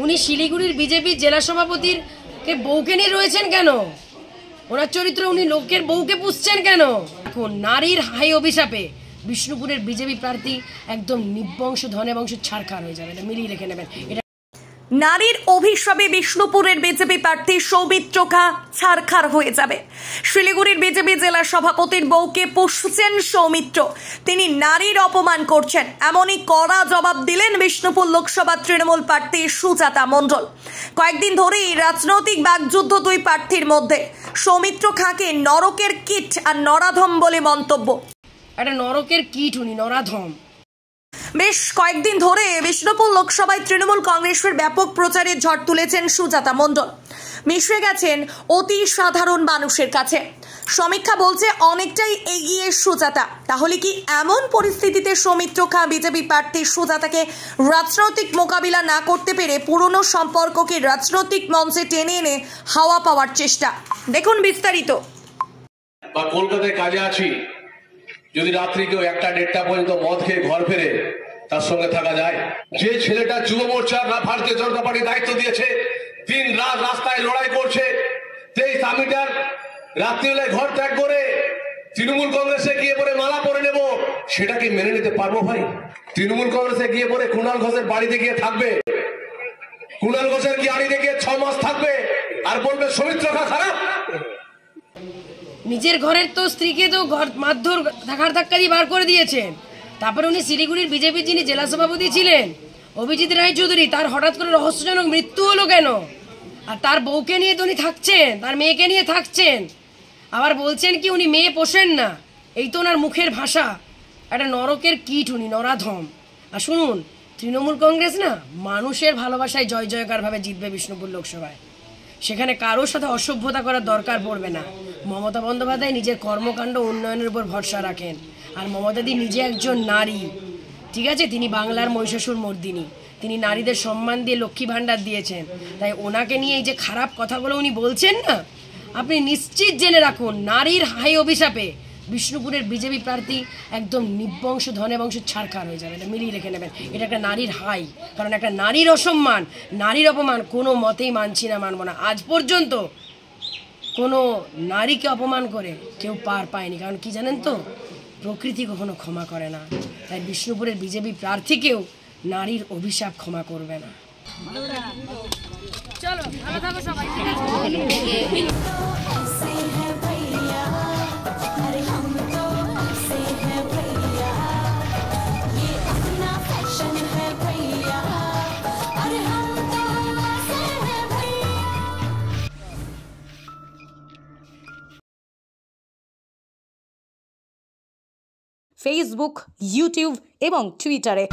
উনি শিলিগুড়ির বিজেপি জেলা সভাপতির কে বউকে নিয়ে রয়েছেন কেন? ওনার চরিত্র উনি লোকের বউকে পুষছেন কেন? এখন নারীর হাই অভিশাপে বিষ্ণুপুরের বিজেপি প্রার্থী একদম নিবংশ ধনে বংশ ছাড়খাড় হয়ে যাবে। এটা মিলিয়ে রেখে নেবেন। এটা নারীর অভিশাপে বিষ্ণুপুরের বিজেপি প্রার্থী সৌমিত্র খা ছারখার হয়ে যাবে। শিলিগুড়ির বিজেপি জেলা সভাপতির বউকে পুষছেন সৌমিত্র, তিনি নারীর অপমান করছেন, এমনই কড়া জবাব দিলেন বিষ্ণুপুর লোকসভা তৃণমূল প্রার্থী সুজাতা মণ্ডল। কয়েকদিন ধরেই রাজনৈতিক বাকযুদ্ধ দুই প্রার্থীর মধ্যে। সৌমিত্র খাকে নরকের কিট আর নরাধম বলে মন্তব্য। একটা নরকের কিট উনি, নরাধম। বেশ কয়েকদিন ধরে বিষ্ণুপুর লোকসভায় তৃণমূল কংগ্রেসের ব্যাপক প্রচারের ঝড় তুলেছেন সুজাতা মণ্ডল। মিশে গেছেন অতি সাধারণ মানুষের কাছে। সমীক্ষা বলছে অনেকটাই এগিয়ে সুজাতা। তাহলে কি এমন পরিস্থিতিতে সৌমিত্র খা বিজেপি প্রার্থী সুজাতাকে রাজনৈতিক মোকাবিলা না করতে পেরে পুরনো সম্পর্ককে রাজনৈতিক মঞ্চে টেনে এনে হাওয়া পাওয়ার চেষ্টা? দেখুন বিস্তারিত। কলকাতায় কাজে আছি, যদি রাত্রি কেউ 1টা-1:30 পর্যন্ত মদ খেয়ে ঘর ফেরে, তার সঙ্গে থাকা যায়? যে ছেলেটা যুব মোর্চার ভারতীয় জনতা পার্টি দায়িত্ব দিয়েছে, দিন রাত রাস্তায় লড়াই করছে, 23 আমিটার রাত্রিবেলায় ঘর ত্যাগ করে তৃণমূল কংগ্রেসে গিয়ে পরে মালা পরে নেব, সেটা কি মেনে নিতে পারবো ভাই? তৃণমূল কংগ্রেসে গিয়ে পরে কুণাল ঘোষের বাড়িতে গিয়ে থাকবে, কুণাল ঘোষের কি বাড়িতে গিয়ে 6 মাস থাকবে আর বলবে সৌমিত্র খা খারাপ? নিজের ঘরের তো স্ত্রীকে তো মারধর ধাক্কা দিয়ে বার করে দিয়েছেন। তারপরে উনি শিলিগুড়ির বিজেপি যিনি জেলা সভাপতি ছিলেন অভিজিৎ রায়চৌধুরী, তার হঠাৎ করে রহস্যজনক মৃত্যু হলো কেন? আর তার বউকে নিয়ে তো উনি থাকছেন, তার মেয়েকে নিয়ে থাকছেন, আবার বলছেন কি উনি মেয়ে পোষেন না। এই তো ওনার মুখের ভাষা। একটা নরকের কিট উনি, নরাধম। আর শুনুন, তৃণমূল কংগ্রেস না মানুষের ভালোবাসায় জয় জয়কার ভাবে জিতবে বিষ্ণুপুর লোকসভায়। সেখানে কারোর সাথে অসভ্যতা করার দরকার পড়বে না। মমতা বন্দ্যোপাধ্যায় নিজের কর্মকাণ্ড উন্নয়নের উপর ভরসা রাখেন। আর মমতাদি নিজে একজন নারী, ঠিক আছে? তিনি বাংলার মহিষাসুর মর্দিনী, তিনি নারীদের সম্মান দিয়ে লক্ষ্মী ভাণ্ডার দিয়েছেন। তাই ওনাকে নিয়ে এই যে খারাপ কথাগুলো উনি বলছেন না, আপনি নিশ্চিত জেনে রাখুন নারীর হাই অভিশাপে বিষ্ণুপুরের বিজেপি প্রার্থী একদম নিবংশ ধনে বংশ ছাড়খাড় হয়ে যাবে। এটা মিলিয়ে রেখে নেবেন। এটা একটা নারীর হাই, কারণ একটা নারীর অসম্মান, নারীর অপমান কোনো মতেই মানছি না, মানব না। আজ পর্যন্ত কোনো নারীকে অপমান করে কেউ পার পায়নি। কারণ কি জানেন তো, প্রকৃতি কখনো ক্ষমা করে না। তাই বিষ্ণুপুরের বিজেপি প্রার্থীকেও নারীর অভিশাপ ক্ষমা করবে না। চলো ভালো থাকো সবাই। ফেসবুক, ইউটিউব এবং টুইটারে